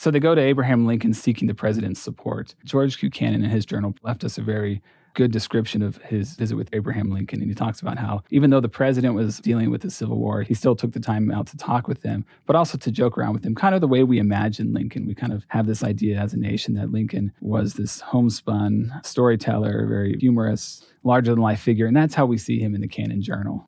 So they go to Abraham Lincoln seeking the president's support. George Buchanan in his journal left us a very good description of his visit with Abraham Lincoln. And he talks about how even though the president was dealing with the Civil War, he still took the time out to talk with him, but also to joke around with him, kind of the way we imagine Lincoln. We kind of have this idea as a nation that Lincoln was this homespun storyteller, very humorous, larger-than-life figure. And that's how we see him in the Canon Journal.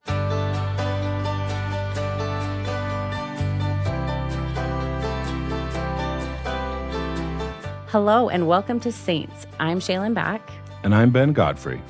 Hello and welcome to Saints. I'm Shaylin Back. And I'm Ben Godfrey.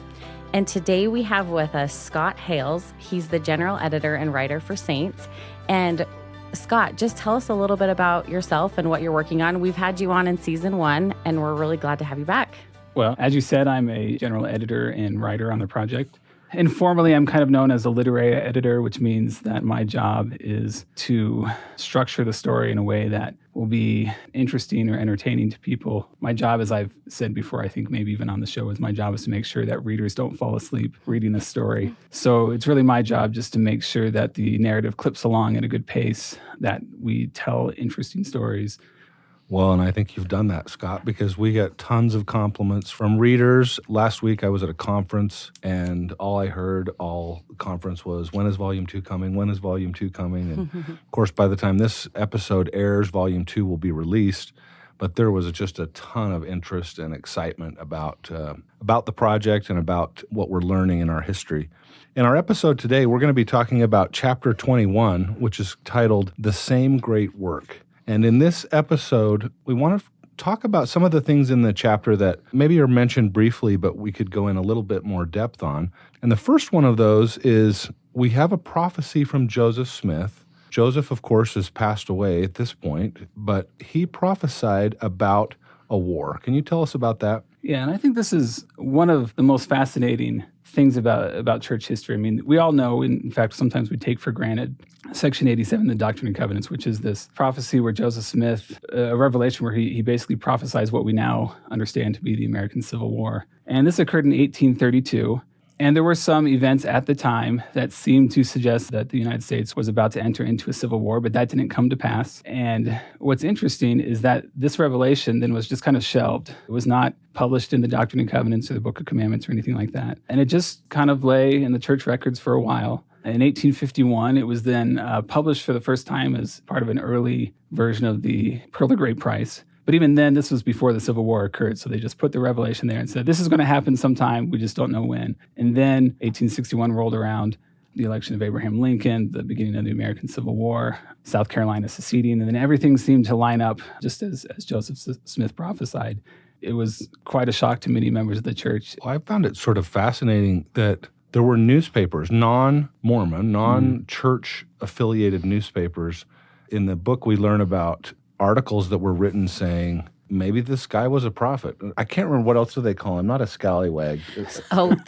And today we have with us Scott Hales. He's the general editor and writer for Saints. And Scott, just tell us a little bit about yourself and what you're working on. We've had you on in season 1, and we're really glad to have you back. Well, as you said, I'm a general editor and writer on the project. Informally, I'm kind of known as a literary editor, which means that my job is to structure the story in a way that will be interesting or entertaining to people. My job, as I've said before, I think maybe even on the show, is my job is to make sure that readers don't fall asleep reading a story. So it's really my job just to make sure that the narrative clips along at a good pace, that we tell interesting stories. Well, and I think you've done that, Scott, because we get tons of compliments from readers. Last week, I was at a conference, and all I heard all conference was, when is Volume 2 coming? When is Volume 2 coming? And, of course, by the time this episode airs, Volume 2 will be released. But there was just a ton of interest and excitement about the project and about what we're learning in our history. In our episode today, we're going to be talking about Chapter 21, which is titled, The Same Great Work. And in this episode, we want to talk about some of the things in the chapter that maybe are mentioned briefly, but we could go in a little bit more depth on. And the first one of those is we have a prophecy from Joseph Smith. Joseph, of course, has passed away at this point, but he prophesied about a war. Can you tell us about that? Yeah, and I think this is one of the most fascinating things about church history. I mean, we all know, in fact, sometimes we take for granted, Section 87, the Doctrine and Covenants, which is this prophecy where Joseph Smith, a revelation where he basically prophesies what we now understand to be the American Civil War. And this occurred in 1832. And there were some events at the time that seemed to suggest that the United States was about to enter into a civil war, but that didn't come to pass. And what's interesting is that this revelation then was just kind of shelved. It was not published in the Doctrine and Covenants or the Book of Commandments or anything like that. And it just kind of lay in the church records for a while. In 1851, it was then published for the first time as part of an early version of the Pearl of Great Price. But even then, this was before the Civil War occurred, so they just put the revelation there and said, this is going to happen sometime, we just don't know when. And then 1861 rolled around, the election of Abraham Lincoln, the beginning of the American Civil War, South Carolina seceding, and then everything seemed to line up just as Joseph Smith prophesied. It was quite a shock to many members of the church. Well, I found it sort of fascinating that there were newspapers, non-Mormon, non-church-affiliated newspapers. In the book, we learn about articles that were written saying, maybe this guy was a prophet. I can't remember, what else do they call him? Not a scallywag.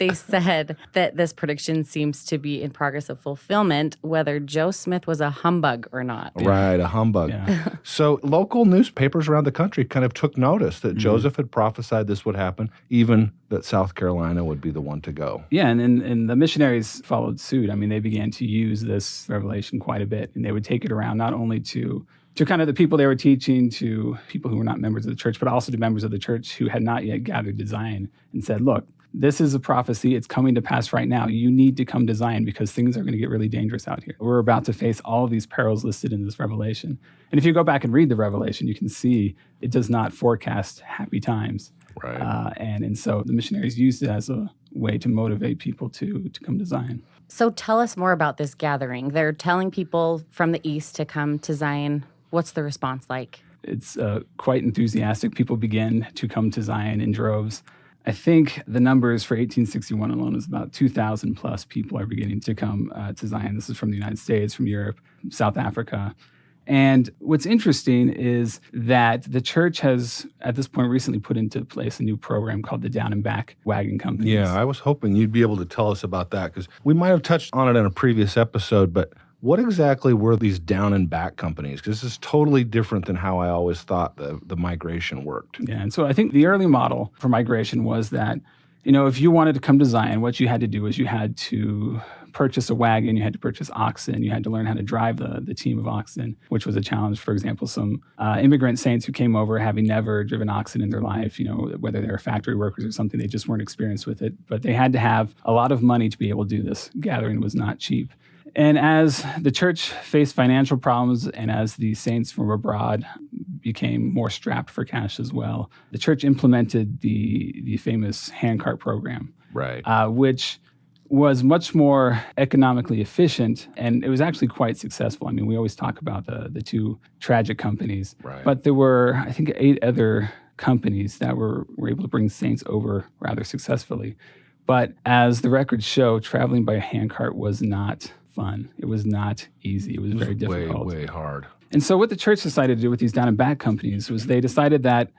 They said that this prediction seems to be in progress of fulfillment, whether Joe Smith was a humbug or not. Right, a humbug. Yeah. So local newspapers around the country kind of took notice that Joseph had prophesied this would happen, even that South Carolina would be the one to go. Yeah, and the missionaries followed suit. I mean, they began to use this revelation quite a bit, and they would take it around not only to kind of the people they were teaching, to people who were not members of the church, but also to members of the church who had not yet gathered to Zion, and said, look, this is a prophecy. It's coming to pass right now. You need to come to Zion because things are going to get really dangerous out here. We're about to face all of these perils listed in this revelation. And if you go back and read the revelation, you can see it does not forecast happy times. Right. And so the missionaries used it as a way to motivate people to come to Zion. So tell us more about this gathering. They're telling people from the east to come to Zion. What's the response like? It's quite enthusiastic. People begin to come to Zion in droves. I think the numbers for 1861 alone is about 2,000 plus people are beginning to come to Zion. This is from the United States, from Europe, South Africa. And what's interesting is that the church has, at this point, recently put into place a new program called the Down and Back Wagon Companies. Yeah, I was hoping you'd be able to tell us about that, because we might have touched on it in a previous episode, but what exactly were these down and back companies? Because this is totally different than how I always thought the migration worked. Yeah, and so I think the early model for migration was that, if you wanted to come to Zion, what you had to do is you had to purchase a wagon, you had to purchase oxen. You had to learn how to drive the team of oxen, which was a challenge. For example, some immigrant saints who came over having never driven oxen in their life, whether they were factory workers or something, they just weren't experienced with it. But they had to have a lot of money to be able to do this. Gathering was not cheap. And as the church faced financial problems and as the saints from abroad became more strapped for cash as well, the church implemented the famous handcart program, Right. which was much more economically efficient, and it was actually quite successful. I mean, we always talk about the two tragic companies, Right. but there were, I think, 8 other companies that were able to bring saints over rather successfully. But as the records show, traveling by handcart was not fun. It was not easy. It was very difficult. Way hard. And so what the church decided to do with these down and back companies was they decided that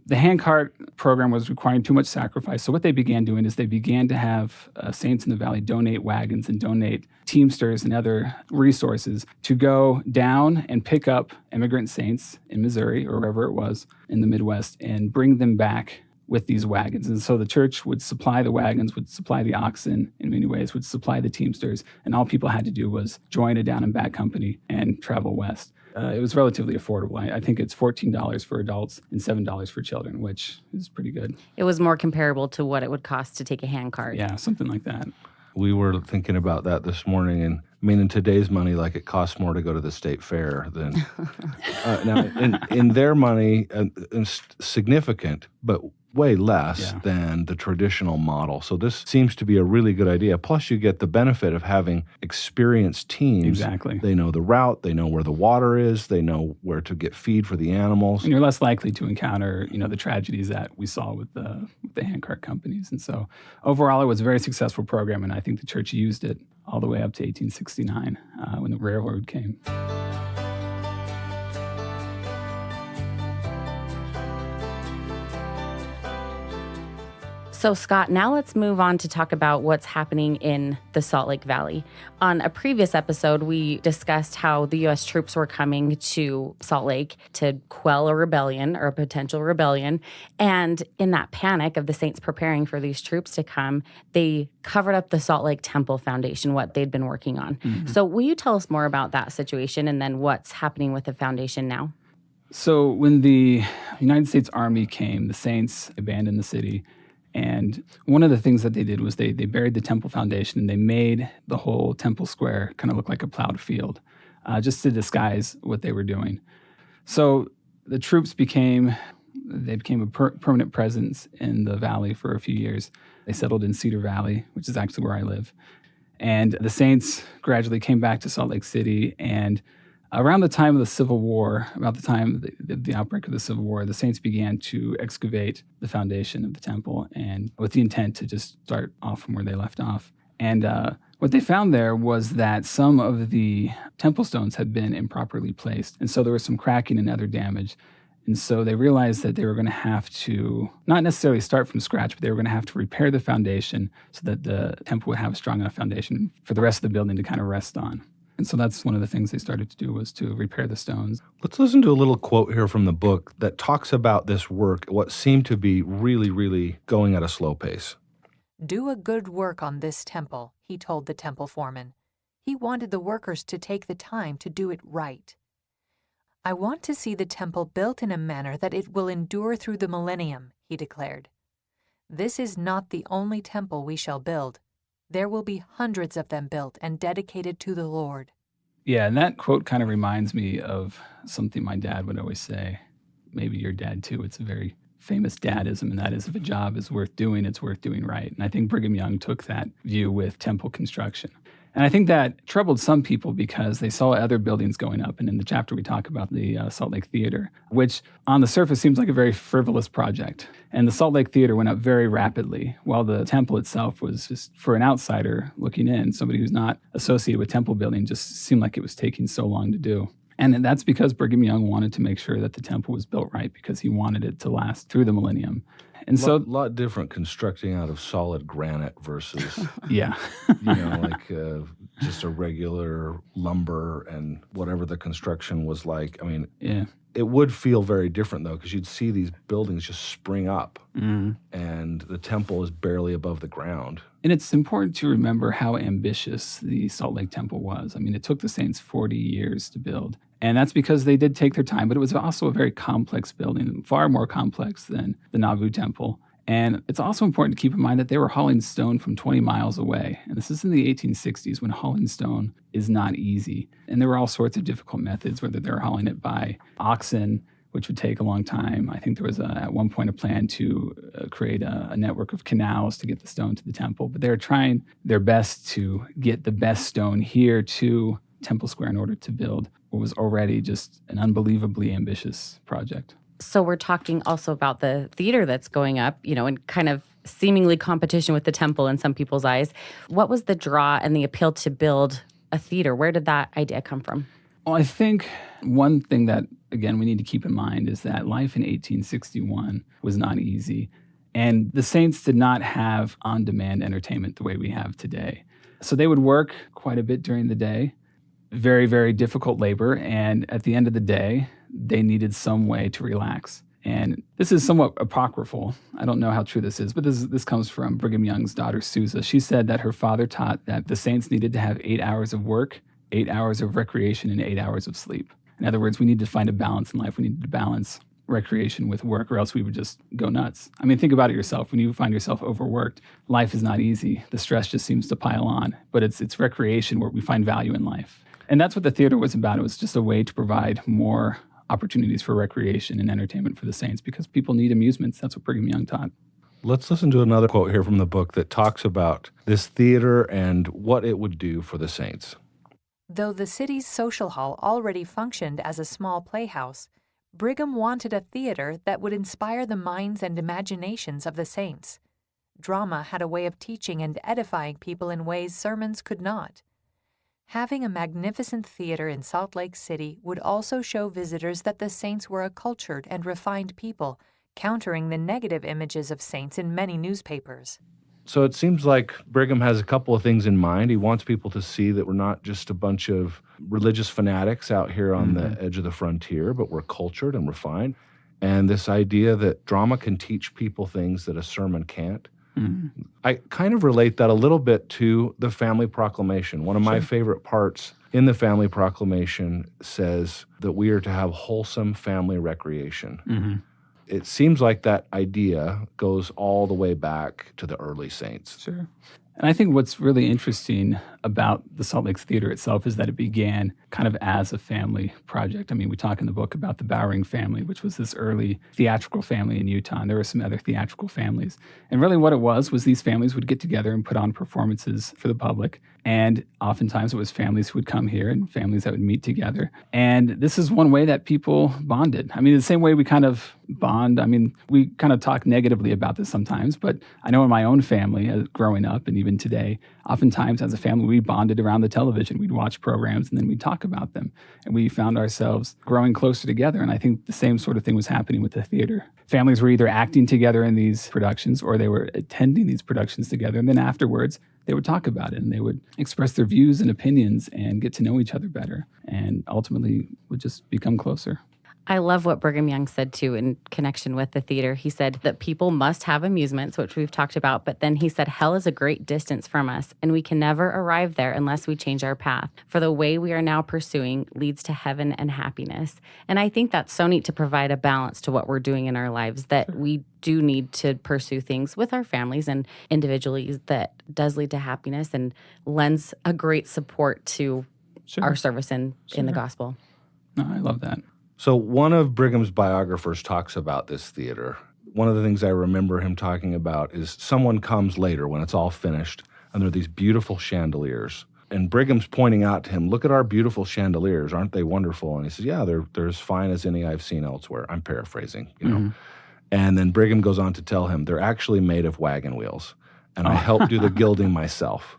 the handcart program was requiring too much sacrifice. So what they began doing is they began to have saints in the valley donate wagons and donate teamsters and other resources to go down and pick up immigrant saints in Missouri or wherever it was in the Midwest and bring them back with these wagons. And so the church would supply the wagons, would supply the oxen in many ways, would supply the teamsters, and all people had to do was join a down and back company and travel west. It was relatively affordable. I think it's $14 for adults and $7 for children, which is pretty good. It was more comparable to what it would cost to take a handcart. Yeah, something like that. We were thinking about that this morning, and I mean, in today's money, like it costs more to go to the state fair than now. In their money, significant, but way less than the traditional model. So this seems to be a really good idea. Plus, you get the benefit of having experienced teams. Exactly. They know the route. They know where the water is. They know where to get feed for the animals. And you're less likely to encounter, the tragedies that we saw with the handcart companies. And so overall, it was a very successful program, and I think the church used it all the way up to 1869 when the railroad came. So, Scott, now let's move on to talk about what's happening in the Salt Lake Valley. On a previous episode, we discussed how the U.S. troops were coming to Salt Lake to quell a rebellion or a potential rebellion. And in that panic of the saints preparing for these troops to come, they covered up the Salt Lake Temple Foundation, what they'd been working on. Mm-hmm. So will you tell us more about that situation and then what's happening with the foundation now? So when the United States Army came, the saints abandoned the city. And one of the things that they did was they buried the temple foundation and they made the whole temple square kind of look like a plowed field, just to disguise what they were doing. So the troops became a permanent presence in the valley for a few years. They settled in Cedar Valley, which is actually where I live. And the saints gradually came back to Salt Lake City, and around the time of the Civil War, about the time of the outbreak of the Civil War, the saints began to excavate the foundation of the temple, and with the intent to just start off from where they left off. And what they found there was that some of the temple stones had been improperly placed, and so there was some cracking and other damage. And so they realized that they were going to have to not necessarily start from scratch, but they were going to have to repair the foundation so that the temple would have a strong enough foundation for the rest of the building to kind of rest on. And so that's one of the things they started to do, was to repair the stones. Let's listen to a little quote here from the book that talks about this work, what seemed to be really, really going at a slow pace. "Do a good work on this temple," he told the temple foreman. He wanted the workers to take the time to do it right. "I want to see the temple built in a manner that it will endure through the millennium," he declared. "This is not the only temple we shall build. There will be hundreds of them built and dedicated to the Lord." Yeah, and that quote kind of reminds me of something my dad would always say. Maybe your dad too. It's a very famous dadism, and that is, if a job is worth doing, it's worth doing right. And I think Brigham Young took that view with temple construction. And I think that troubled some people because they saw other buildings going up. And in the chapter, we talk about the Salt Lake Theater, which on the surface seems like a very frivolous project. And the Salt Lake Theater went up very rapidly, while the temple itself was just, for an outsider looking in, somebody who's not associated with temple building, just seemed like it was taking so long to do. And that's because Brigham Young wanted to make sure that the temple was built right, because he wanted it to last through the millennium. And so, lot different constructing out of solid granite versus, yeah. like just a regular lumber and whatever the construction was like. I mean, Yeah. it would feel very different, though, because you'd see these buildings just spring up, Mhm. and the temple is barely above the ground. And it's important to remember how ambitious the Salt Lake Temple was. I mean, it took the saints 40 years to build. And that's because they did take their time, but it was also a very complex building, far more complex than the Nauvoo Temple. And it's also important to keep in mind that they were hauling stone from 20 miles away. And this is in the 1860s when hauling stone is not easy. And there were all sorts of difficult methods, whether they're hauling it by oxen, which would take a long time. I think there was at one point a plan to create a network of canals to get the stone to the temple. But they were trying their best to get the best stone here to Temple Square in order to build what was already just an unbelievably ambitious project. So we're talking also about the theater that's going up, in kind of seemingly competition with the temple in some people's eyes. What was the draw and the appeal to build a theater? Where did that idea come from? Well, I think one thing that, again, we need to keep in mind is that life in 1861 was not easy. And the saints did not have on-demand entertainment the way we have today. So they would work quite a bit during the day, very, very difficult labor. And at the end of the day, they needed some way to relax. And this is somewhat apocryphal. I don't know how true this is, but this comes from Brigham Young's daughter, Susa. She said that her father taught that the saints needed to have 8 hours of work, 8 hours of recreation, and 8 hours of sleep. In other words, we need to find a balance in life. We need to balance recreation with work, or else we would just go nuts. I mean, think about it yourself. When you find yourself overworked, life is not easy. The stress just seems to pile on. But it's recreation where we find value in life. And that's what the theater was about. It was just a way to provide more opportunities for recreation and entertainment for the saints because people need amusements. That's what Brigham Young taught. Let's listen to another quote here from the book that talks about this theater and what it would do for the saints. Though the city's social hall already functioned as a small playhouse, Brigham wanted a theater that would inspire the minds and imaginations of the saints. Drama had a way of teaching and edifying people in ways sermons could not. Having a magnificent theater in Salt Lake City would also show visitors that the saints were a cultured and refined people, countering the negative images of saints in many newspapers. So it seems like Brigham has a couple of things in mind. He wants people to see that we're not just a bunch of religious fanatics out here on the edge of the frontier, but we're cultured and refined. And this idea that drama can teach people things that a sermon can't. Mm-hmm. I kind of relate that a little bit to the Family Proclamation. One of my favorite parts in the Family Proclamation says that we are to have wholesome family recreation. Mm-hmm. It seems like that idea goes all the way back to the early saints. Sure. And I think what's really interesting about the Salt Lake Theater itself is that it began kind of as a family project. I mean, we talk in the book about the Bowering family, which was this early theatrical family in Utah, and there were some other theatrical families. And really what it was these families would get together and put on performances for the public. And oftentimes it was families who would come here and families that would meet together. And this is one way that people bonded. I mean, the same way we kind of bond. I mean, we kind of talk negatively about this sometimes, but I know in my own family, growing up and even today, oftentimes as a family, we bonded around the television. We'd watch programs and then we'd talk about them. And we found ourselves growing closer together. And I think the same sort of thing was happening with the theater. Families were either acting together in these productions or they were attending these productions together. And then afterwards, they would talk about it and they would express their views and opinions and get to know each other better and ultimately would just become closer. I love what Brigham Young said, too, in connection with the theater. He said that people must have amusements, which we've talked about, but then he said hell is a great distance from us, and we can never arrive there unless we change our path. For the way we are now pursuing leads to heaven and happiness. And I think that's so neat to provide a balance to what we're doing in our lives, that we do need to pursue things with our families and individually that does lead to happiness and lends a great support to our service in the gospel. No, I love that. So one of Brigham's biographers talks about this theater. One of the things I remember him talking about is someone comes later when it's all finished, and there are these beautiful chandeliers. And Brigham's pointing out to him, look at our beautiful chandeliers. Aren't they wonderful? And he says, yeah, they're as fine as any I've seen elsewhere. I'm paraphrasing, you know. And then Brigham goes on to tell him, they're actually made of wagon wheels. And I helped do the gilding myself.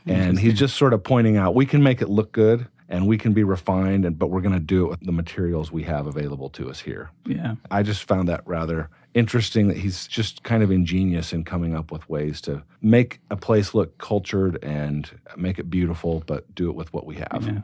And he's just sort of pointing out, we can make it look good, and we can be refined, but we're going to do it with the materials we have available to us here. Yeah. I just found that rather interesting that he's just kind of ingenious in coming up with ways to make a place look cultured and make it beautiful, but do it with what we have. Yeah.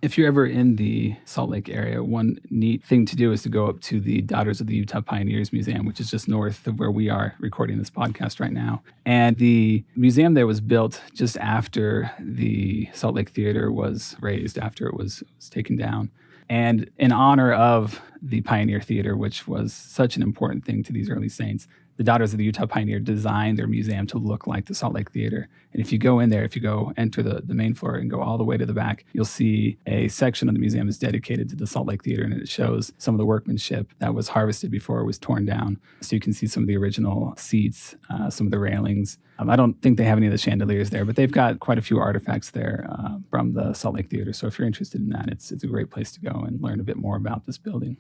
If you're ever in the Salt Lake area, one neat thing to do is to go up to the Daughters of the Utah Pioneers Museum, which is just north of where we are recording this podcast right now. And the museum there was built just after the Salt Lake Theater was razed, after it was taken down. And in honor of the Pioneer Theater, which was such an important thing to these early saints, the Daughters of the Utah Pioneer designed their museum to look like the Salt Lake Theater. And if you go in there, if you go enter the main floor and go all the way to the back, you'll see a section of the museum is dedicated to the Salt Lake Theater, and it shows some of the workmanship that was harvested before it was torn down. So you can see some of the original seats, some of the railings. I don't think they have any of the chandeliers there, but they've got quite a few artifacts there from the Salt Lake Theater. So if you're interested in that, it's a great place to go and learn a bit more about this building.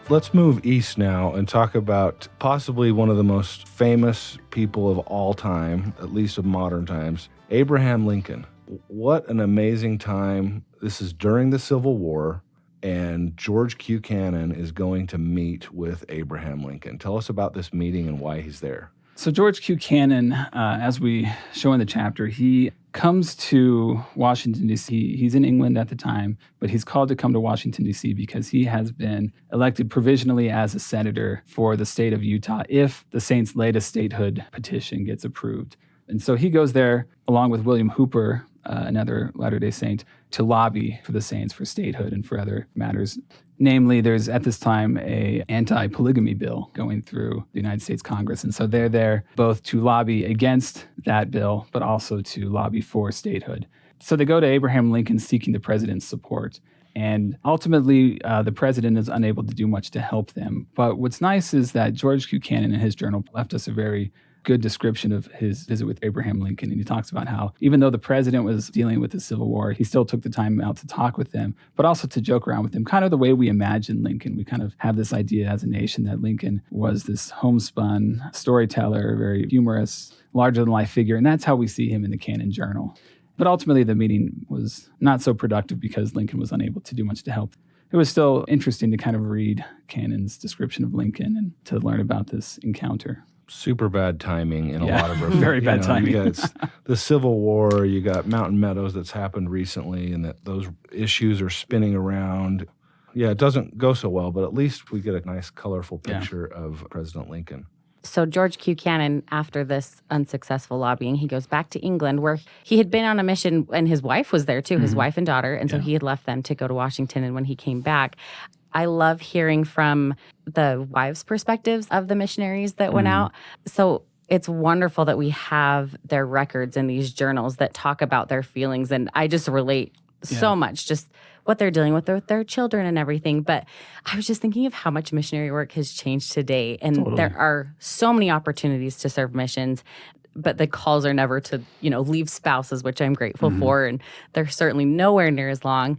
Let's move east now and talk about possibly one of the most famous people of all time, at least of modern times, Abraham Lincoln. What an amazing time. This is during the Civil War, and George Q. Cannon is going to meet with Abraham Lincoln. Tell us about this meeting and why he's there. So George Q. Cannon, as we show in the chapter, he comes to Washington, D.C. He's in England at the time, but he's called to come to Washington, D.C. because he has been elected provisionally as a senator for the state of Utah if the Saints' latest statehood petition gets approved. And so he goes there along with William Hooper, another Latter-day Saint, to lobby for the Saints for statehood and for other matters. Namely, there's at this time a anti-polygamy bill going through the United States Congress. And so they're there both to lobby against that bill, but also to lobby for statehood. So they go to Abraham Lincoln seeking the president's support. And ultimately, the president is unable to do much to help them. But what's nice is that George Q. Cannon in his journal left us a very good description of his visit with Abraham Lincoln. And he talks about how even though the president was dealing with the Civil War, he still took the time out to talk with them, but also to joke around with him, kind of the way we imagine Lincoln. We kind of have this idea as a nation that Lincoln was this homespun storyteller, very humorous, larger-than-life figure. And that's how we see him in the Cannon Journal. But ultimately, the meeting was not so productive because Lincoln was unable to do much to help. It was still interesting to kind of read Cannon's description of Lincoln and to learn about this encounter. Super bad timing in a lot of very bad timing. You got the Civil War, you got Mountain Meadows that's happened recently, and that those issues are spinning around. Yeah, it doesn't go so well, but at least we get a nice, colorful picture of President Lincoln. So George Q. Cannon, after this unsuccessful lobbying, he goes back to England where he had been on a mission, and his wife was there too, his wife and daughter. And so he had left them to go to Washington. And when he came back, I love hearing from the wives' perspectives of the missionaries that went out. So it's wonderful that we have their records in these journals that talk about their feelings. And I just relate so much, just what they're dealing with their children and everything. But I was just thinking of how much missionary work has changed today. And there are so many opportunities to serve missions. But the calls are never to, leave spouses, which I'm grateful for. And they're certainly nowhere near as long.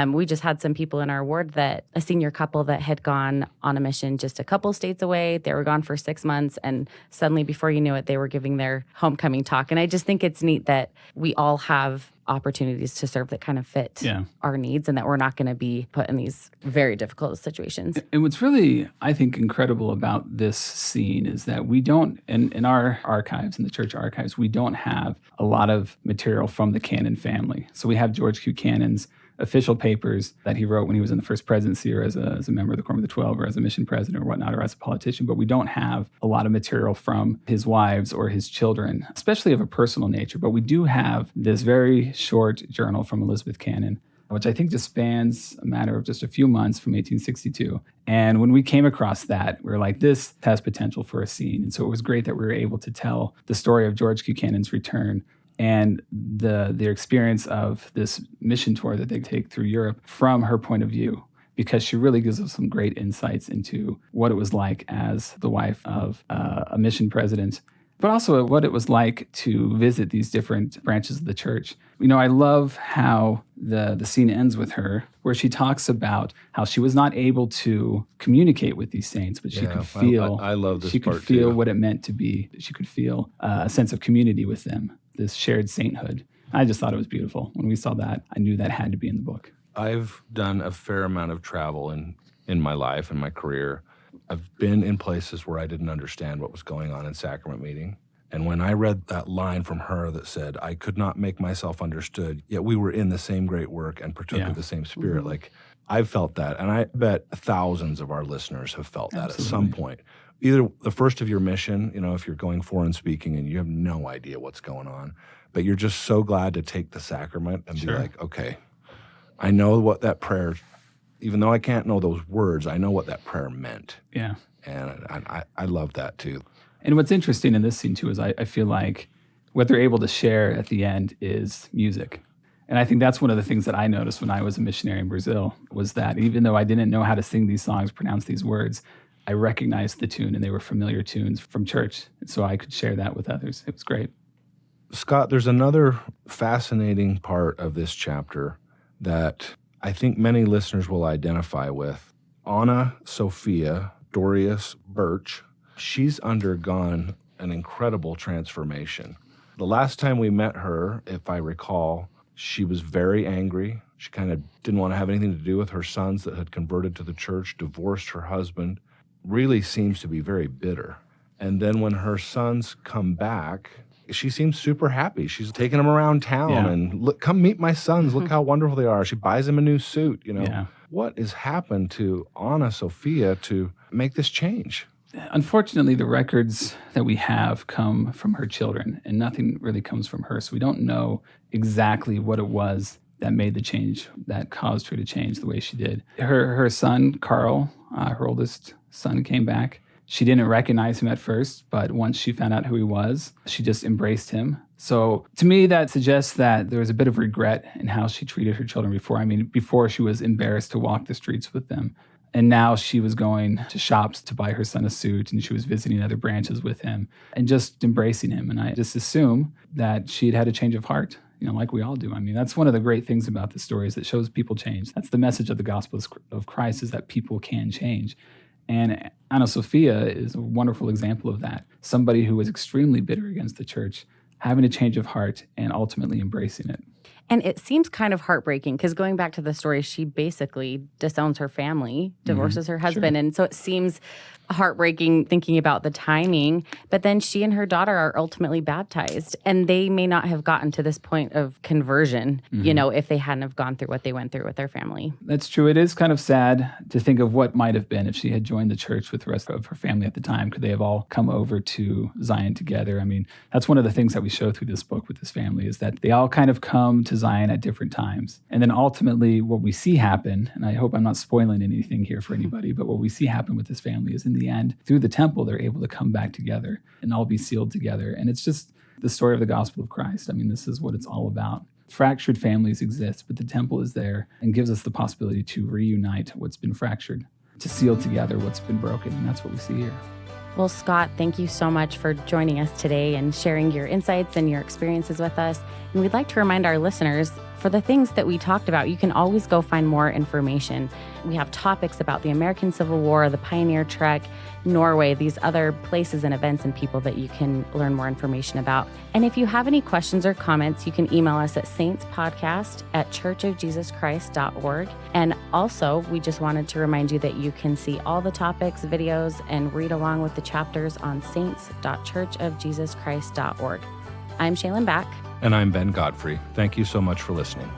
We just had some people in our ward a senior couple that had gone on a mission just a couple states away. They were gone for 6 months. And suddenly, before you knew it, they were giving their homecoming talk. And I just think it's neat that we all have opportunities to serve that kind of fit our needs and that we're not going to be put in these very difficult situations. And what's really, I think, incredible about this scene is that we don't, in our archives, in the church archives, we don't have a lot of material from the Cannon family. So we have George Q. Cannon's official papers that he wrote when he was in the first presidency or as a member of the Quorum of the 12 or as a mission president or whatnot or as a politician, but we don't have a lot of material from his wives or his children, especially of a personal nature. But we do have this very short journal from Elizabeth Cannon, which I think just spans a matter of just a few months from 1862. And when we came across that, we were like, this has potential for a scene. And so it was great that we were able to tell the story of George Q. Cannon's return and their experience of this mission tour that they take through Europe from her point of view, because she really gives us some great insights into what it was like as the wife of a mission president, but also what it was like to visit these different branches of the church. I love how the scene ends with her, where she talks about how she was not able to communicate with these saints, but she could feel. I love this she part could feel too. what it meant to be. She could feel a sense of community with them, this shared sainthood. I just thought it was beautiful. When we saw that, I knew that had to be in the book. I've done a fair amount of travel in my life and my career. I've been in places where I didn't understand what was going on in sacrament meeting. And when I read that line from her that said, I could not make myself understood, yet we were in the same great work and partook of the same spirit. Like, I've felt that. And I bet thousands of our listeners have felt that at some point. Either the first of your mission, if you're going foreign speaking and you have no idea what's going on, but you're just so glad to take the sacrament and be like, okay, I know what that prayer, even though I can't know those words, I know what that prayer meant. Yeah. And I love that too. And what's interesting in this scene too is I feel like what they're able to share at the end is music. And I think that's one of the things that I noticed when I was a missionary in Brazil was that even though I didn't know how to sing these songs, pronounce these words, I recognized the tune and they were familiar tunes from church. And so I could share that with others. It was great. Scott, there's another fascinating part of this chapter that I think many listeners will identify with. Anna Sophia Dorius Birch, she's undergone an incredible transformation. The last time we met her, if I recall, she was very angry. She kind of didn't want to have anything to do with her sons that had converted to the church, divorced her husband, really seems to be very bitter. And then when her sons come back, she seems super happy. She's taking them around town and look, come meet my sons. Look how wonderful they are. She buys them a new suit, What has happened to Anna Sophia to make this change? Unfortunately, the records that we have come from her children, and nothing really comes from her. So we don't know exactly what it was that made the change, that caused her to change the way she did. Her son, Carl, her oldest son, came back. She didn't recognize him at first, but once she found out who he was, she just embraced him. So to me, that suggests that there was a bit of regret in how she treated her children before. I mean, before she was embarrassed to walk the streets with them. And now she was going to shops to buy her son a suit, and she was visiting other branches with him and just embracing him. And I just assume that she had had a change of heart, like we all do. I mean, that's one of the great things about the story is that shows people change. That's the message of the gospel of Christ, is that people can change. And Anna Sophia is a wonderful example of that. Somebody who was extremely bitter against the church, having a change of heart and ultimately embracing it. And it seems kind of heartbreaking because going back to the story, she basically disowns her family, divorces her husband. Sure. And so it seems heartbreaking thinking about the timing. But then she and her daughter are ultimately baptized. And they may not have gotten to this point of conversion, if they hadn't have gone through what they went through with their family. That's true. It is kind of sad to think of what might have been if she had joined the church with the rest of her family at the time. Could they have all come over to Zion together? I mean, that's one of the things that we show through this book with this family is that they all kind of come to Zion at different times. And then ultimately what we see happen, and I hope I'm not spoiling anything here for anybody, but what we see happen with this family is in the end, through the temple, they're able to come back together and all be sealed together. And it's just the story of the gospel of Christ. I mean, this is what it's all about. Fractured families exist, but the temple is there and gives us the possibility to reunite what's been fractured, to seal together what's been broken. And that's what we see here. Well, Scott, thank you so much for joining us today and sharing your insights and your experiences with us. And we'd like to remind our listeners, for the things that we talked about, you can always go find more information. We have topics about the American Civil War, the Pioneer Trek, Norway, these other places and events and people that you can learn more information about. And if you have any questions or comments, you can email us at saintspodcast@churchofjesuschrist.org. And also, we just wanted to remind you that you can see all the topics, videos, and read along with the chapters on saints.churchofjesuschrist.org. I'm Shaylin Back. And I'm Ben Godfrey. Thank you so much for listening.